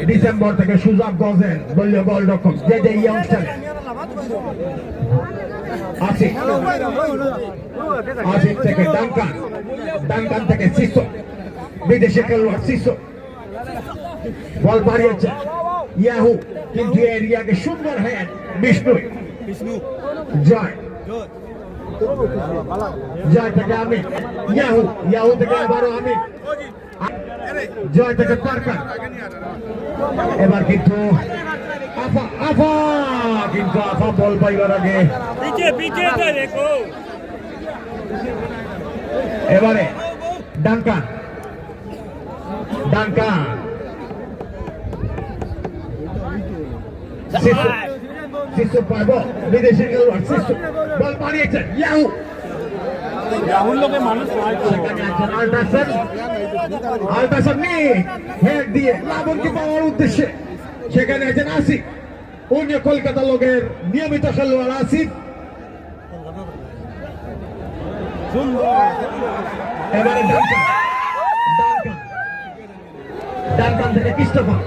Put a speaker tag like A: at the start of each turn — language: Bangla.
A: ডিসেম্বর থেকে সুজাব গজেন দলীয় গোলরক্ষক যে ইয়ংস্টার আসিফ থেকে ডাঙ্কান থেকে সিসো বিদেশি খেলোয়াড় সিসো বল বাড়িয়েছে ইয়াহু কিন্তু এরিয়াকে সুন্দর হেড বিষ্ণু জয় থেকে আমি ইয়াহু থেকে আবারও আমি জয় থেকে পারকার এবার কিন্তু আফা বল পাইবার আগে এবারে ডাঙ্কান শিশু পাইব বিদেশি খেলোয়াড় শিশু বল মারিয়েছেন ইয়াহু
B: রাহুল লোকে মানুষ
A: আলতাসান হেড দিয়ে লাবণকে পাওয়ার উদ্দেশ্যে সেখানে আছেন আসিফ অন্য কলকাতা লোকের নিয়মিত খেলোয়াড় আসিফ এবারে ডাঙ্কান থেকে কৃষ্ণপাল